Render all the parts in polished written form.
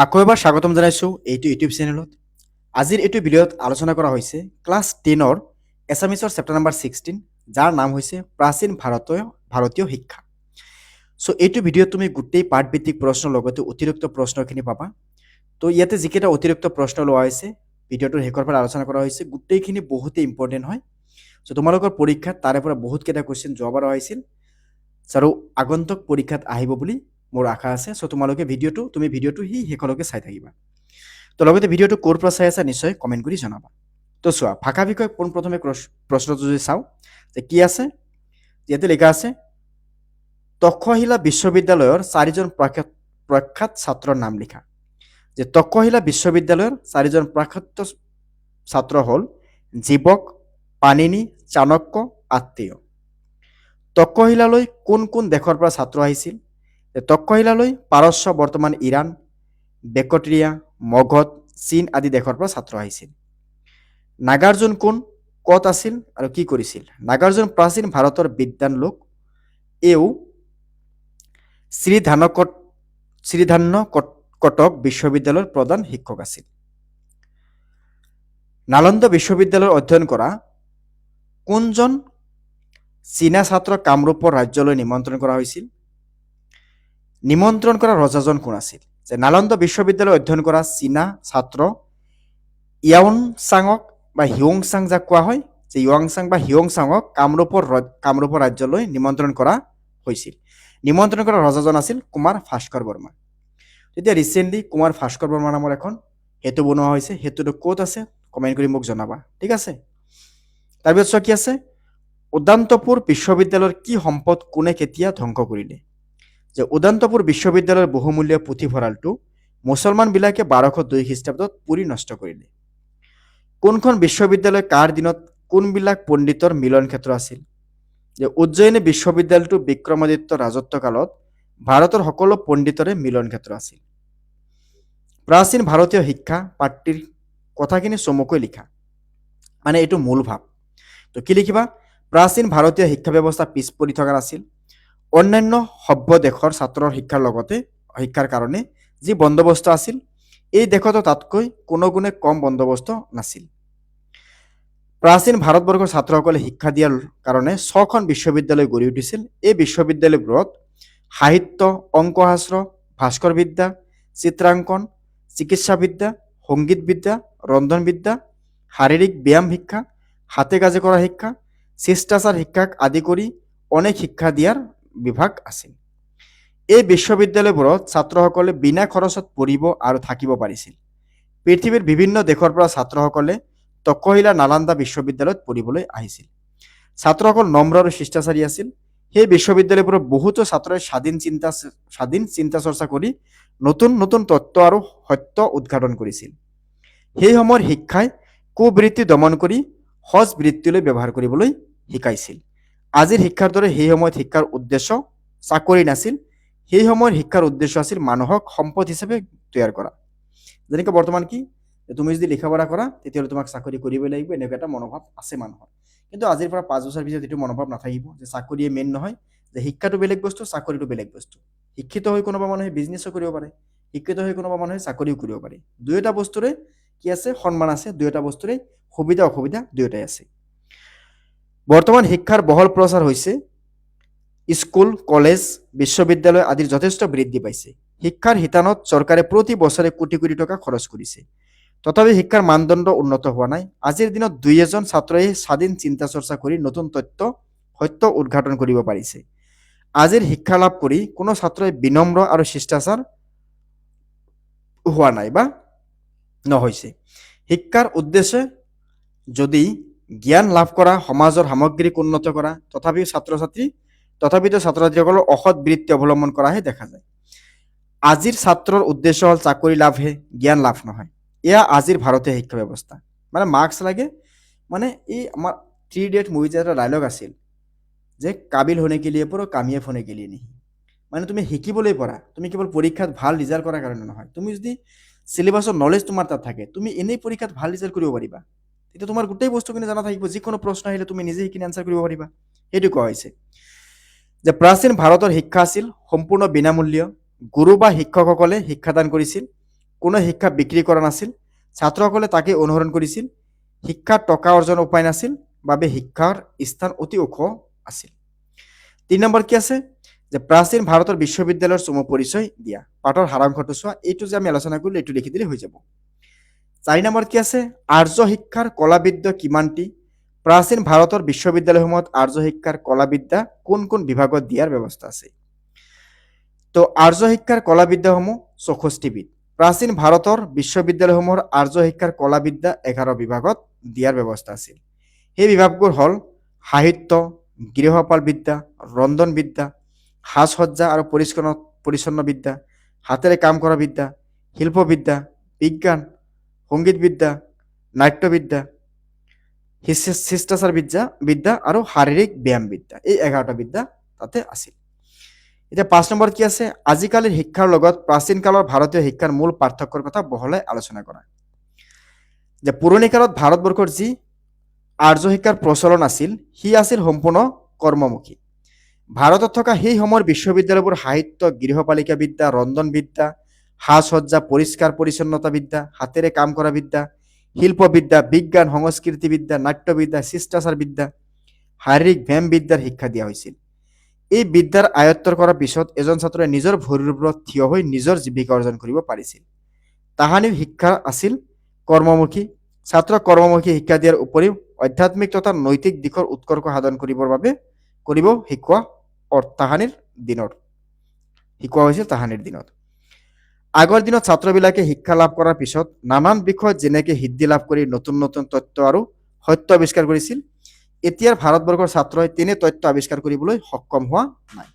আকৌ এবাৰ স্বাগতম জনাইছোঁ এইটো ইউটিউব চেনেলত। আজিৰ এইটো ভিডিঅ'ত আলোচনা কৰা হৈছে ক্লাছ 10ৰ এছামিছৰ চেপ্টাৰ নাম্বাৰ 16, যাৰ নাম হৈছে প্ৰাচীন ভাৰতীয় শিক্ষা। চ' এইটো ভিডিঅ'ত তুমি গোটেই পাঠভিত্তিক প্ৰশ্নৰ লগতে অতিৰিক্ত প্ৰশ্নখিনি পাবা। তো ইয়াতে যিকেইটা অতিৰিক্ত প্ৰশ্ন লোৱা হৈছে ভিডিঅ'টোৰ শেষৰ পৰা আলোচনা কৰা হৈছে, গোটেইখিনি বহুতেই ইম্পৰ্টেণ্ট হয়। চ' তোমালোকৰ পৰীক্ষাত তাৰে পৰা বহুতকেইটা কুৱেশ্যন যোৱাবাৰো আহিছিল আৰু আগন্তুক পৰীক্ষাত আহিব বুলি মোৰ আশা আছে। চ' তোমালোকে ভিডিঅ'টো সি শেষলৈকে চাই থাকিবা। তো লগতে ভিডিঅ'টো ক'ৰ পৰা চাই আছা নিশ্চয় কমেণ্ট কৰি জনাবা। তো চোৱা, ভাষা বিষয়ে পোনপ্ৰথমে প্ৰশ্নটো যদি চাওঁ যে কি আছে, ইয়াতে লিখা আছে তক্ষশিলা বিশ্ববিদ্যালয়ৰ 4জন প্ৰখ্যাত ছাত্ৰৰ নাম লিখা। যে তক্ষশিলা বিশ্ববিদ্যালয়ৰ 4জন প্ৰখ্যাত ছাত্ৰ হ'ল জীৱক, পাণিনি, চাণক্য, আত্ৰেয়। তক্ষশিলালৈ কোন কোন দেশৰ পৰা ছাত্ৰ আহিছিল? তক্ষশিলালৈ পাৰস্য বৰ্তমান ইৰাণ, বেকট্ৰিয়া, মগধ, চীন আদি দেশৰ পৰা ছাত্ৰ আহিছিল। নাগাৰ্জুন কোন, ক'ত আছিল আৰু কি কৰিছিল? নাগাৰ্জুন প্ৰাচীন ভাৰতৰ বিদ্বান লোক। এও শ্ৰীধান্যকটক বিশ্ববিদ্যালয়ৰ প্ৰধান শিক্ষক আছিল। নালন্দা বিশ্ববিদ্যালয়ৰ অধ্যয়ন কৰা কোনজন চীনা ছাত্ৰ কামৰূপৰ ৰাজ্যলৈ নিমন্ত্ৰণ কৰা হৈছিল? নিমন্ত্ৰণ কৰা ৰজাজন কোন আছিল? যে নালন্দা বিশ্ববিদ্যালয় অধ্যয়ন কৰা চীনা ছাত্ৰ ইয়াওনচাঙক বা হিউংচাং যাক কোৱা হয়, যে ইয়ংচাং বা হিউংচাঙক কামৰূপৰ ৰাজ্যলৈ নিমন্ত্ৰণ কৰা হৈছিল। নিমন্ত্ৰণ কৰা ৰজাজন আছিল কুমাৰ ভাস্কৰ বৰ্মা। তেতিয়া ৰিচেণ্টলি কুমাৰ ভাস্কৰ বৰ্মা নামৰ এখন সেতু বনোৱা হৈছে। সেতুটো ক'ত আছে কমেণ্ট কৰি মোক জনাবা, ঠিক আছে? তাৰপিছত চোৱা কি আছে, উদান্তপুৰ বিশ্ববিদ্যালয়ৰ কি সম্পদ কোনে কেতিয়া ধ্বংস কৰিলে? যে উদান্তপুৰ বিশ্ববিদ্যালয়ৰ বহুমূলীয় পুথিভঁৰালটো মুছলমানবিলাকে 1202 খ্ৰীষ্টাব্দত পুৰি নষ্ট কৰিলে। কোনখন বিশ্ববিদ্যালয় কাৰ দিনত কোনবিলাক পণ্ডিতৰ মিলন ক্ষেত্ৰ আছিল? যে উজ্জয়িনী বিশ্ববিদ্যালয়টো বিক্ৰমাদিত্য ৰাজত্ব কালত ভাৰতৰ সকলো পণ্ডিতৰে মিলন ক্ষেত্ৰ আছিল। প্ৰাচীন ভাৰতীয় শিক্ষা পাঠটিৰ কথাখিনি চমুকৈ লিখা, মানে এইটো মূল ভাৱ। তো কি লিখিবা? প্ৰাচীন ভাৰতীয় শিক্ষা ব্যৱস্থা পিছ পৰি থকা নাছিল। অন্যান্য সভ্য দেশৰ ছাত্ৰৰ শিক্ষাৰ কাৰণে যি বন্দোবস্ত আছিল, এই দেশতো তাতকৈ কোনো গুণে কম বন্দোবস্ত নাছিল। প্ৰাচীন ভাৰতবৰ্ষৰ ছাত্ৰসকলে শিক্ষা দিয়াৰ কাৰণে 6খন বিশ্ববিদ্যালয় গঢ়ি উঠিছিল। এই বিশ্ববিদ্যালয়বোৰত সাহিত্য, অংকশাস্ত্ৰ, ভাস্কৰ বিদ্যা, চিত্ৰাংকন, চিকিৎসাবিদ্যা, সংগীতবিদ্যা, ৰন্ধনবিদ্যা, শাৰীৰিক ব্যায়াম শিক্ষা, হাতে কাজে কৰা শিক্ষা, শিষ্টাচাৰ শিক্ষাক আদি কৰি অনেক শিক্ষা দিয়াৰ বিভাগ আছিল। এই বিশ্ববিদ্যালয়বোৰত ছাত্ৰসকলে বিনা খৰচত পঢ়িব আৰু থাকিব পাৰিছিল। পৃথিৱীৰ বিভিন্ন দেশৰ পৰা ছাত্ৰসকলে তক্ষশিলা নালন্দা বিশ্ববিদ্যালয়ত পঢ়িবলৈ আহিছিল। ছাত্ৰসকল নম্ৰ আৰু শিষ্টাচাৰী আছিল। সেই বিশ্ববিদ্যালয়বোৰৰ বহুতো ছাত্ৰই স্বাধীন চিন্তা চৰ্চা কৰি নতুন নতুন তত্ত্ব আৰু সত্য উদ্ঘাটন কৰিছিল। সেই সময়ৰ শিক্ষাই কুবৃত্তি দমন কৰি সজ বৃত্তিলৈ ব্যৱহাৰ কৰিবলৈ শিকাইছিল। আজিৰ শিক্ষাৰ দৰে সেই সময়ত শিক্ষাৰ উদ্দেশ্য চাকৰি নাছিল। সেই সময়ৰ শিক্ষাৰ উদ্দেশ্য আছিল মানুহক সম্পদ হিচাপে তৈয়াৰ কৰা। যেনেকৈ বৰ্তমান কি, তুমি যদি লিখা পঢ়া কৰা তেতিয়াহ'লে তোমাক চাকৰি কৰিবই লাগিব, এনেকুৱা এটা মনোভাৱ আছে মানুহৰ। কিন্তু আজিৰ পৰা 5 বছৰ পিছত এইটো মনোভাৱ নাথাকিব, যে চাকৰিয়ে মেইন নহয়, যে শিক্ষাটো বেলেগ বস্তু, চাকৰিটো বেলেগ বস্তু। শিক্ষিত হৈ কোনোবা মানুহে বিজনেছো কৰিব পাৰে, শিক্ষিত হৈ কোনোবা মানুহে চাকৰিও কৰিব পাৰে। দুয়োটা বস্তুৰে কি আছে, সন্মান আছে। দুয়োটা বস্তুৰে সুবিধা অসুবিধা দুয়োটাই আছে। বৰ্তমান শিক্ষাৰ বহল প্ৰচাৰ হৈছে। স্কুল, কলেজ, বিশ্ববিদ্যালয় আদিৰ যথেষ্ট বৃদ্ধি পাইছে। শিক্ষাৰ শিতানত চৰকাৰে প্ৰতি বছৰে কোটি কোটি টকা খৰচ কৰিছে। তথাপি শিক্ষাৰ মানদণ্ড উন্নত হোৱা নাই। আজিৰ দিনত 2-এজন ছাত্ৰই স্বাধীন চিন্তা চৰ্চা কৰি নতুন সত্য উদ্ঘাটন কৰিব পাৰিছে। আজিৰ শিক্ষা লাভ কৰি কোনো ছাত্ৰই বিনম্ৰ আৰু শিষ্টাচাৰ হোৱা নাই বা নহৈছে। শিক্ষাৰ উদ্দেশ্যে যদি জ্ঞান লাভ কৰা, সমাজৰ সামগ্ৰিক উন্নত কৰা, তথাপিতো ছাত্ৰ-ছাত্ৰীসকলৰ অসৎ বৃত্তি অৱলম্বন কৰাহে দেখা যায়। আজিৰ ছাত্ৰৰ উদ্দেশ্য হ'ল চাকৰি লাভহে, জ্ঞান লাভ নহয়। এয়া আজিৰ ভাৰতীয় শিক্ষা ব্যৱস্থা। মানে মাৰ্কছ লাগে, মানে এই আমাৰ 3 ইডিয়ট মুভিত এটা ডায়লগ আছিল যে কাবিল হোনে কে লিয়ে পঢ়ো, কামিয়াব হোনে কে লিয়ে নেহি। মানে তুমি শিকিবলৈ পঢ়া, তুমি কেৱল পৰীক্ষাত ভাল ৰিজাল্ট কৰাৰ কাৰণে নহয়। তুমি যদি চিলেবাছৰ নলেজ তোমাৰ তাত থাকে, তুমি এনেই পৰীক্ষাত ভাল ৰিজাল্ট কৰিব পাৰিবা। তেতিয়া তোমাৰ গোটেই বস্তুখিনি জানা থাকিব, যিকোনো প্ৰশ্ন আহিলে তুমি নিজে সেইখিনি এনচাৰ কৰিব পাৰিবা। সেইটো কোৱা হৈছে যে প্ৰাচীন ভাৰতৰ শিক্ষা আছিল সম্পূৰ্ণ বিনামূল্য। গুৰু বা শিক্ষকসকলে শিক্ষাদান কৰিছিল। কোনো শিক্ষা বিক্ৰী কৰা নাছিল, ছাত্ৰসকলে তাকে অনুসৰণ কৰিছিল, শিক্ষাৰ টকা অৰ্জনৰ উপায় নাছিল, বাবে শিক্ষাৰ স্থান অতি ওখ আছিল। 3 নম্বৰ কি আছে যে প্ৰাচীন ভাৰতৰ বিশ্ববিদ্যালয়ৰ চমু পৰিচয় দিয়া। পাঠৰ সাৰাংশটো চোৱা, এইটো যে আমি আলোচনা কৰিলো এইটো লিখি দিলে হৈ যাব। 4 নম্বৰ কি আছে আৰ্য শিক্ষাৰ কলাবিদ্যা কিমানটি? প্ৰাচীন ভাৰতৰ বিশ্ববিদ্যালয়সমূহত আৰ্য শিক্ষাৰ কলাবিদ্যা কোন কোন বিভাগত দিয়াৰ ব্যৱস্থা আছে? তো আৰ্য শিক্ষাৰ কলাবিদ্যাসমূহ 64 বিধ। প্ৰাচীন ভাৰতৰ বিশ্ববিদ্যালয়সমূহৰ আৰ্য শিক্ষাৰ কলাবিদ্যা 11 বিভাগত দিয়াৰ ব্যৱস্থা আছিল। সেই বিভাগবোৰ হ'ল সাহিত্য, গৃহপাল বিদ্যা, ৰন্ধন বিদ্যা, সাজ সজ্জা আৰু পৰিচ্ছন্ন বিদ্যা, হাতেৰে কাম কৰা বিদ্যা, শিল্পবিদ্যা, বিজ্ঞান, সংগীত বিদ্যা, নাট্যবিদ্যা, শিষ্টাচাৰ বিদ্যা আৰু শাৰীৰিক ব্যায়াম বিদ্যা, এই 11টা বিদ্যা তাতে আছিল। এতিয়া 5 নম্বৰ কি আছে আজিকালিৰ শিক্ষাৰ লগত প্ৰাচীন কালৰ ভাৰতীয় শিক্ষাৰ মূল পাৰ্থক্যৰ কথা বহলাই আলোচনা কৰা। যে পুৰণি কালত ভাৰতবৰ্ষৰ যি আৰ্য শিক্ষাৰ প্ৰচলন আছিল সি আছিল সম্পূৰ্ণ কৰ্মমুখী। ভাৰতত থকা সেই সময়ৰ বিশ্ববিদ্যালয়বোৰ সাহিত্য, গৃহপালিকা বিদ্যা, ৰন্ধন বিদ্যা, সাজ সজ্জা, পৰিষ্কাৰ পৰিচ্ছন্নতা বিদ্যা, হাতেৰে কাম কৰা বিদ্যা, শিল্পবিদ্যা, বিজ্ঞান, সংস্কৃতি বিদ্যা, নাট্যবিদ্যা, শিষ্টাচাৰ বিদ্যা, শাৰীৰিক ব্যায়াম বিদ্যাৰ শিক্ষা দিয়া হৈছিল। এই বিদ্যাৰ আয়ত্তৰ কৰাৰ পিছত এজন ছাত্ৰই নিজৰ ভৰিৰ ওপৰত থিয় হৈ নিজৰ জীৱিকা অৰ্জন কৰিব পাৰিছিল। তাহানিৰ শিক্ষা আছিল কৰ্মমুখী। ছাত্ৰক কৰ্মমুখী শিক্ষা দিয়াৰ উপৰিও আধ্যাত্মিক তথা নৈতিক দিশৰ উৎকৰ্ষ সাধন কৰিব শিকোৱা তাহানিৰ দিনত। আগৰ দিনত ছাত্ৰবিলাকে শিক্ষা লাভ কৰাৰ পিছত নানান বিষয়ত যেনেকৈ সিদ্ধি লাভ কৰি নতুন নতুন তথ্য আৰু সত্য আৱিষ্কাৰ কৰিছিল, এতিয়াৰ ভাৰতবৰ্ষৰ ছাত্ৰই তেনে তথ্য আৱিষ্কাৰ কৰিবলৈ সক্ষম হোৱা নাই।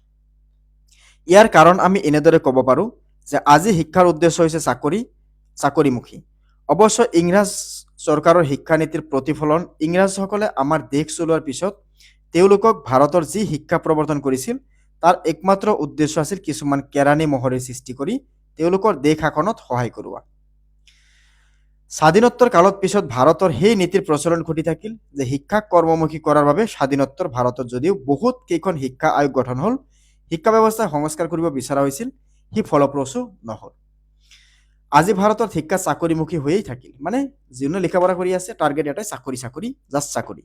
ইয়াৰ কাৰণ আমি এনেদৰে ক'ব পাৰোঁ যে আজি শিক্ষাৰ উদ্দেশ্য হৈছে চাকৰিমুখী। অৱশ্য ইংৰাজ চৰকাৰৰ শিক্ষানীতিৰ প্ৰতিফলন ইংৰাজসকলে আমাৰ দেশ চলোৱাৰ পিছত তেওঁলোকক ভাৰতৰ যি শিক্ষা প্ৰৱৰ্তন কৰিছিল তাৰ একমাত্ৰ উদ্দেশ্য আছিল কিছুমান কেৰাণী মহৰীৰ সৃষ্টি কৰি তেওঁলোকৰ দেশ শাসনত সহায় কৰোৱা। স্বাধীনোত্তৰ কালত পিছত ভাৰতৰ সেই নীতিৰ প্ৰচলন ঘটি থাকিল যে শিক্ষাক কৰ্মমুখী কৰাৰ বাবে স্বাধীনোত্তৰ ভাৰতত যদিও বহুত কেইখন শিক্ষা আয়োগ গঠন হ'ল, শিক্ষা ব্যৱস্থা সংস্কাৰ কৰিব বিচৰা হৈছিল, সি ফলপ্ৰসূ নহ'ল। আজি ভাৰতত শিক্ষা চাকৰিমুখী হৈয়েই থাকিল, মানে যোনে লিখা পঢ়া কৰি আছে টাৰ্গেট এটাই চাকৰি, জাষ্ট চাকৰি।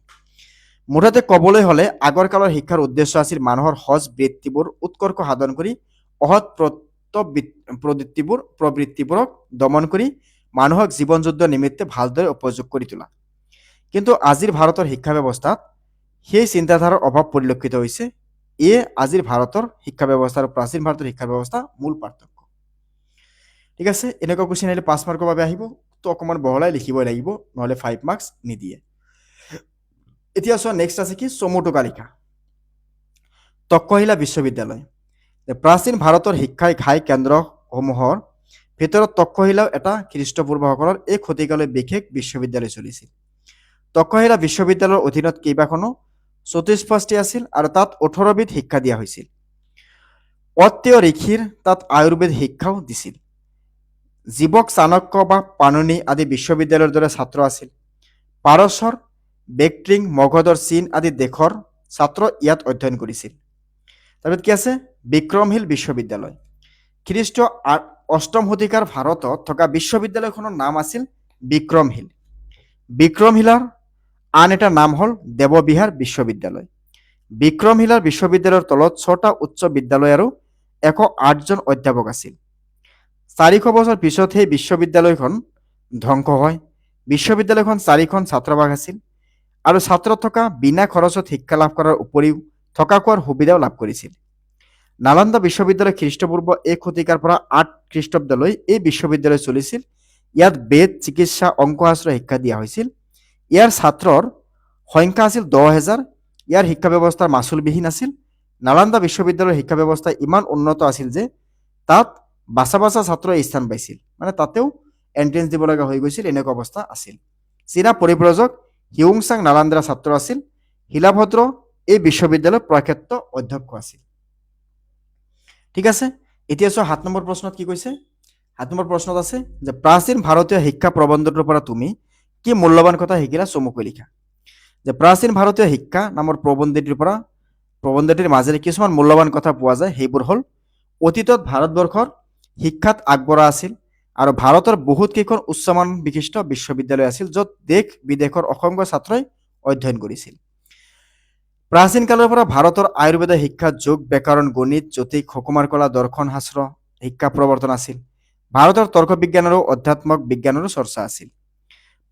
মুঠতে ক'বলৈ হ'লে আগৰ কালৰ শিক্ষাৰ উদ্দেশ্য আছিল মানুহৰ সজ বৃত্তিবোৰ উৎকৰ্ষ সাধন কৰি অহৎ প্ৰবৃত্তিবোৰক দমন কৰি মানুহক জীৱন যুদ্ধ নিমিত্তে ভালদৰে উপযোগ কৰি তোলা। কিন্তু আজিৰ ভাৰতৰ শিক্ষা ব্যৱস্থাত সেই চিন্তাধাৰাৰ অভাৱ পৰিলক্ষিত হৈছে। এয়ে আজিৰ ভাৰতৰ শিক্ষা ব্যৱস্থা আৰু প্ৰাচীন ভাৰতৰ শিক্ষা ব্যৱস্থা মূল পাৰ্থক্য। ঠিক আছে, এনেকুৱা কুৱেশ্যন আহিলে 5 মাৰ্কৰ বাবে আহিব, তো অকণমান বহলাই লিখিবই লাগিব, নহ'লে 5 মাৰ্কছ নিদিয়ে। এতিয়া চোৱা নেক্সট আছে কি চমু টোকা লিখা। তক্ষশিলা বিশ্ববিদ্যালয়। প্ৰাচীন ভাৰতৰ শিক্ষাৰ ঘাই কেন্দ্ৰসমূহৰ ভিতৰত তক্ষশিলাও এটা খ্ৰীষ্টপূৰ্বসকলৰ 1 শতিকালৈ বিশেষ বিশ্ববিদ্যালয় চলিছিল। তক্ষশিলা বিশ্ববিদ্যালয়ৰ অধীনত কেইবাখনো চতুষ্পষ্টি আছিল আৰু তাত 18 বিধ শিক্ষা দিয়া হৈছিল। অত্ৰিয় ঋষিৰ তাত আয়ুৰ্বেদ শিক্ষাও দিছিল। জীৱক চাণক্য বা পাণিনি আদি বিশ্ববিদ্যালয়ৰ দৰে ছাত্ৰ আছিল। পাৰস্যৰ, বেক্ট্ৰিং, মগধৰ, চীন আদি দেশৰ ছাত্ৰ ইয়াত অধ্যয়ন কৰিছিল। তাৰপিছত কি আছে বিক্ৰমশীল বিশ্ববিদ্যালয়। খ্ৰীষ্ট 8ম শতিকাৰ ভাৰতত থকা বিশ্ববিদ্যালয়খনৰ নাম আছিল বিক্ৰমশীল। বিক্ৰমশীলাৰ আন এটা নাম হ'ল দেৱবিহাৰ বিশ্ববিদ্যালয়। বিক্ৰমশীলাৰ বিশ্ববিদ্যালয়ৰ তলত 6টা উচ্চ বিদ্যালয় আৰু 108জন অধ্যাপক আছিল। 400 বছৰ পিছত সেই বিশ্ববিদ্যালয়খন ধ্বংস হয়। বিশ্ববিদ্যালয়খন 4খন ছাত্ৰাবাস আছিল আৰু ছাত্ৰ থকা বিনা খৰচত শিক্ষা লাভ কৰাৰ উপৰিও থকা খোৱাৰ সুবিধাও লাভ কৰিছিল। নালন্দা বিশ্ববিদ্যালয় খ্ৰীষ্টপূৰ্ব 1 শতিকাৰ পৰা 8 খ্ৰীষ্টাব্দলৈ এই বিশ্ববিদ্যালয় চলিছিল। ইয়াত বেদ, চিকিৎসা, অংক শাস্ত্ৰ শিক্ষা দিয়া হৈছিল। ইয়াৰ ছাত্ৰৰ সংখ্যা আছিল 10,000। ইয়াৰ শিক্ষা ব্যৱস্থা মাচুলবিহীন আছিল। নালন্দা বিশ্ববিদ্যালয়ৰ শিক্ষা ব্যৱস্থা ইমান উন্নত আছিল যে তাত বাছা ছাত্ৰই স্থান পাইছিল, মানে তাতেও এন্ট্ৰেন্স দিব লগা হৈ গৈছিল, এনেকুৱা অৱস্থা আছিল। চীনা পৰিব্ৰজক হিউংচাং নালান্দাৰ ছাত্ৰ আছিল। শিলাভদ্ৰ এই বিশ্ববিদ্যালয়ৰ প্ৰখ্যাত অধ্যক্ষ আছিল। ঠিক আছে, এতিয়া চোৱা 7 নম্বৰ প্ৰশ্নত কি কৈছে। 7 নম্বৰ প্ৰশ্নত আছে যে প্ৰাচীন ভাৰতীয় শিক্ষা প্ৰবন্ধটোৰ পৰা তুমি কি মূল্যৱান কথা শিকিলা চমুকৈ লিখা। যে প্ৰাচীন ভাৰতীয় শিক্ষা নামৰ প্ৰবন্ধটিৰ মাজেৰে কিছুমান মূল্যৱান কথা পোৱা যায়। সেইবোৰ হ'ল অতীতত ভাৰতবৰ্ষৰ শিক্ষাত আগবঢ়া আছিল আৰু ভাৰতৰ বহুত কেইখন উচ্চমান বিশিষ্ট বিশ্ববিদ্যালয় আছিল য'ত দেশ বিদেশৰ অসংখ্য ছাত্ৰই অধ্যয়ন কৰিছিল। প্ৰাচীন কালৰ পৰা ভাৰতৰ আয়ুৰ্বেদ শিক্ষা যোগ ব্যাকৰণ গণিত জ্যোতিষ সুকুমাৰ কলা দৰ্শন শাস্ত্ৰ শিক্ষা প্ৰৱৰ্তন আছিল। ভাৰতৰ তৰ্ক বিজ্ঞানৰো অধ্যাত্মক বিজ্ঞানৰো চৰ্চা আছিল।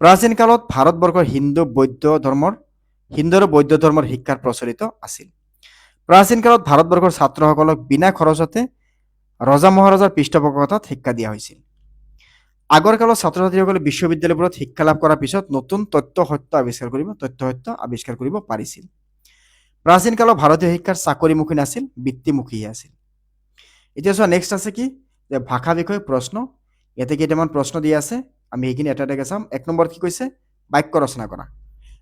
প্ৰাচীন কালত ভাৰতবৰ্ষৰ হিন্দু আৰু বৌদ্ধ ধৰ্মৰ শিক্ষাৰ প্ৰচলিত আছিল। প্ৰাচীন কালত ভাৰতবৰ্ষৰ ছাত্ৰসকলক বিনা খৰচতে ৰজা মহাৰজাৰ পৃষ্ঠপোষকতাত শিক্ষা দিয়া হৈছিল। আগৰ কালত ছাত্ৰ ছাত্ৰীসকলে বিশ্ববিদ্যালয়বোৰত শিক্ষা লাভ কৰাৰ পিছত নতুন তথ্য সত্য আৱিষ্কাৰ কৰিব পাৰিছিল। প্ৰাচীন কালত ভাৰতীয় শিক্ষাৰ চাকৰিমুখী নাছিল, বৃত্তিমুখীহে আছিল। এতিয়া চোৱা নেক্সট আছে কি যে ভাষা বিষয়ক প্ৰশ্ন। ইয়াতে কেইটামান প্ৰশ্ন দিয়া আছে, আমি সেইখিনি এটা এটাকে চাম। 1 নম্বৰত কি কৈছে? বাক্য ৰচনা কৰা।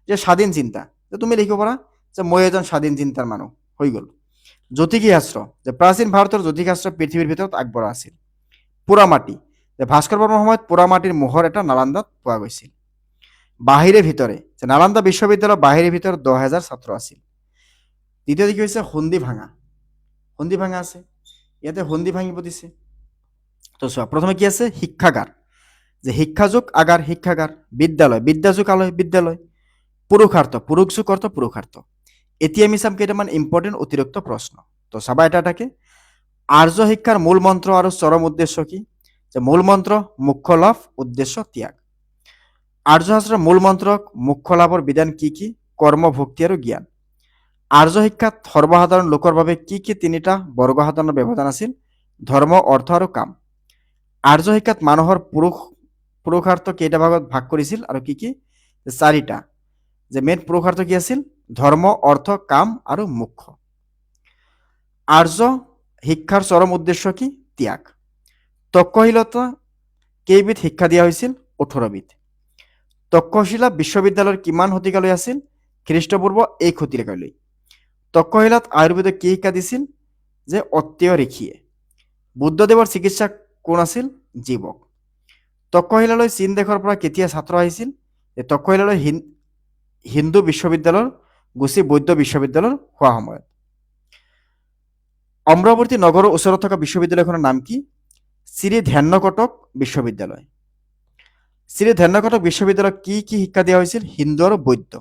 যে স্বাধীন চিন্তা, যে তুমি লিখিব পাৰা যে মই এজন স্বাধীন চিন্তাৰ মানুহ, হৈ গ'ল। জ্যোতিষী শাস্ত্ৰ, যে প্ৰাচীন ভাৰতৰ জ্যোতিষ শাস্ত্ৰ পৃথিৱীৰ ভিতৰত আগবঢ়া আছিল। পোৰা মাটি, যে ভাস্কৰ বৰ্মাৰ সময়ত পোৰা মাটিৰ মোহৰ এটা নালান্দাত পোৱা গৈছিল। বাহিৰে ভিতৰে, যে নালন্দা বিশ্ববিদ্যালয়ৰ বাহিৰে ভিতৰত 10,000 ছাত্ৰ আছিল। দ্বিতীয়তে কি হৈছে? সন্ধি ভাঙা। সন্ধি ভাঙা আছে, ইয়াতে সন্ধি ভাঙিব দিছে। তো চোৱা প্ৰথমে কি আছে? শিক্ষাগাৰ, যে শিক্ষাযোগ আগাৰ শিক্ষাগাৰ। বিদ্যালয়, বিদ্যাযোগ আলয় বিদ্যালয়। পুৰুষাৰ্থ, পুৰুষ যোগ অৰ্থ পুৰুষাৰ্থ। এতিয়া আমি চাম কেইটামান ইম্পৰ্টেণ্ট অতিৰিক্ত প্ৰশ্ন। তো চাবা এটা এটাকে। আৰ্য শিক্ষাৰ মূল মন্ত্ৰ আৰু চৰম উদ্দেশ্য কি? যে মূল মন্ত্ৰ মুখ্য লাভ, উদ্দেশ্য ত্যাগ। আৰ্য শাস্ত্ৰৰ মূল মন্ত্ৰ মুখ্য লাভৰ বিধান কি কি? কৰ্ম, ভক্তি আৰু জ্ঞান। আৰ্য শিক্ষাত সৰ্বসাধাৰণ লোকৰ বাবে কি কি তিনিটা বৰ্গসাধাৰণৰ ব্যৱধান আছিল? ধৰ্ম, অৰ্থ আৰু কাম। আৰ্য শিক্ষাত মানুহৰ পুৰুষাৰ্থ কেইটা ভাগত ভাগ কৰিছিল আৰু কি কি? 4টা। যে মেইন পুৰুষাৰ্থ কি আছিল? ধৰ্ম, অৰ্থ, কাম আৰু মোক্ষ। আৰ্য শিক্ষাৰ চৰম উদ্দেশ্য কি? ত্যাগ। তক্ষশিলতা কেইবিধ শিক্ষা দিয়া হৈছিল? 18বিধ। তক্ষশিলা বিশ্ববিদ্যালয়ৰ কিমান শতিকালৈ আছিল? খ্ৰীষ্টপূৰ্ব 1 শতিকালৈ। তক্ষশিলাত আয়ুৰ্বেদক কি শিক্ষা দিছিল? যে অত্যয় ঋষিয়ে। বুদ্ধদেৱৰ চিকিৎসা কোন আছিল? জীৱক। তক্ষশিলালৈ চীন দেশৰ পৰা কেতিয়া ছাত্ৰ আহিছিল? তক্ষশিলালৈ হিন্দু বিশ্ববিদ্যালয়ৰ গুচি বৌদ্ধ বিশ্ববিদ্যালয়ৰ হোৱা সময়ত। অমৰাৱতী নগৰৰ ওচৰত থকা বিশ্ববিদ্যালয়খনৰ নাম কি? শ্ৰী ধ্যানকটক বিশ্ববিদ্যালয়। শ্ৰী ধ্যানকটক বিশ্ববিদ্যালয়ত কি কি শিক্ষা দিয়া হৈছিল? হিন্দু আৰু বৌদ্ধ।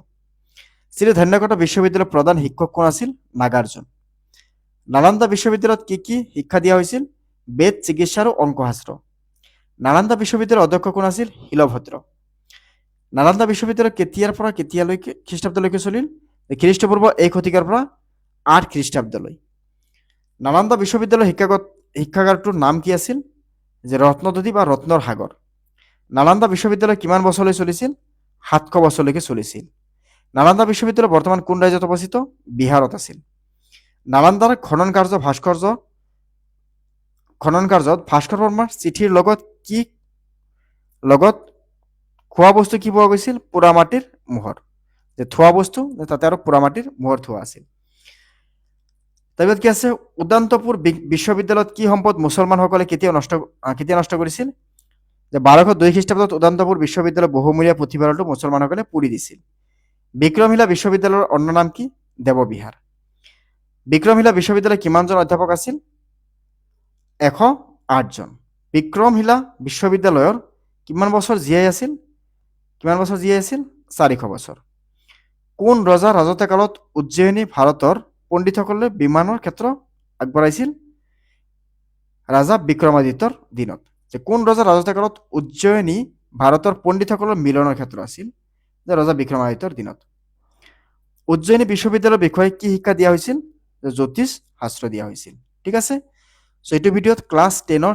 শ্ৰী ধ্যানকটক বিশ্ববিদ্যালয়ৰ প্ৰধান শিক্ষক কোন আছিল? নাগাৰ্জুন। নালন্দা বিশ্ববিদ্যালয়ত কি কি শিক্ষা দিয়া হৈছিল? বেদ, চিকিৎসা আৰু অংকশাস্ত্ৰ। নালন্দা বিশ্ববিদ্যালয়ৰ অধ্যক্ষ কোন আছিল? শিলভদ্ৰ। নালন্দা বিশ্ববিদ্যালয় কেতিয়াৰ পৰা কেতিয়ালৈকে খ্ৰীষ্টাব্দলৈকে চলিল? খ্ৰীষ্টপূৰ্ব 1 শতিকাৰ পৰা 8 খ্ৰীষ্টাব্দলৈ। নালন্দা বিশ্ববিদ্যালয়ৰ শিক্ষাগাৰটোৰ নাম কি আছিল? যে ৰত্নদধি বা ৰত্নৰ সাগৰ। নালন্দা বিশ্ববিদ্যালয় কিমান বছৰলৈ চলিছিল? 700 বছৰলৈকে চলিছিল। নালন্দা বিশ্ববিদ্যালয় বৰ্তমান কোন ৰাজ্যত অৱস্থিত? বিহাৰত আছিল। নালন্দাৰ খনন কাৰ্যত ভাস্কৰ বৰ্মাৰ চিঠিৰ লগত খোৱা বস্তু কি পোৱা গৈছিল? পোৰা মাটিৰ মোহৰ। যে থোৱা বস্তু তাতে আৰু পোৰা মাটিৰ মোহৰ থোৱা আছিল। তাৰপিছত কি আছে? উদান্তপুৰ বিশ্ববিদ্যালয়ত কি সম্পদ মুছলমানসকলে কেতিয়া নষ্ট কৰিছিল? যে 1202 খ্ৰীষ্টাব্দত উদান্তপুৰ বিশ্ববিদ্যালয়ৰ বহুমূলীয়া পুথিভঁৰালটো মুছলমানসকলে পুৰি দিছিল। বিক্ৰমশিলা বিশ্ববিদ্যালয়ৰ অন্য নাম কি? দেৱবিহাৰ। বিক্ৰমশিলা বিশ্ববিদ্যালয় কিমানজন অধ্যাপক আছিল? 108 জন। বিক্ৰমশিলা বিশ্ববিদ্যালয়ৰ কিমান বছৰ জীয়াই আছিল? 400 বছৰ। কোন ৰজাৰ ৰাজত্ব কালত উজ্জয়িনী ভাৰতৰ পণ্ডিতসকলে বিমানৰ ক্ষেত্ৰ আগবঢ়াইছিল? ৰাজা বিক্ৰমাদিত্যৰ দিনত। যে কোন ৰজাৰ ৰাজত্ব কালত উজ্জয়িনী ভাৰতৰ পণ্ডিতসকলৰ মিলনৰ ক্ষেত্ৰ আছিল? যে ৰজা বিক্ৰমাদিত্যৰ দিনত। উজ্জয়িনী বিশ্ববিদ্যালয়ৰ বিষয়ে কি শিক্ষা দিয়া হৈছিল? জ্যোতিষ শাস্ত্ৰ দিয়া হৈছিল। ঠিক আছে। চ' এইটো ভিডিঅ'ত ক্লাছ 10ৰ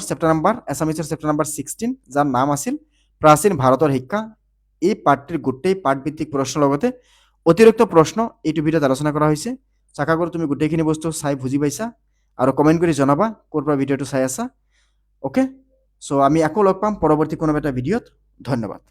এছামিছৰ চেপ্টাৰ নাম্বাৰ 16 যাৰ নাম আছিল প্ৰাচীন ভাৰতৰ শিক্ষা, এই পাঠটিৰ গোটেই পাঠভিত্তিক প্ৰশ্নৰ লগতে অতিৰিক্ত প্ৰশ্ন এইটো ভিডিঅ'ত আলোচনা কৰা হৈছে। আশা কৰোঁ তুমি গোটেইখিনি বস্তু চাই বুজি পাইছা আৰু কমেণ্ট কৰি জনাবা ক'ৰ পৰা ভিডিঅ'টো চাই আছা। অ'কে, চ' আমি আকৌ লগ পাম পৰৱৰ্তী কোনো এটা ভিডিঅ'ত। ধন্যবাদ।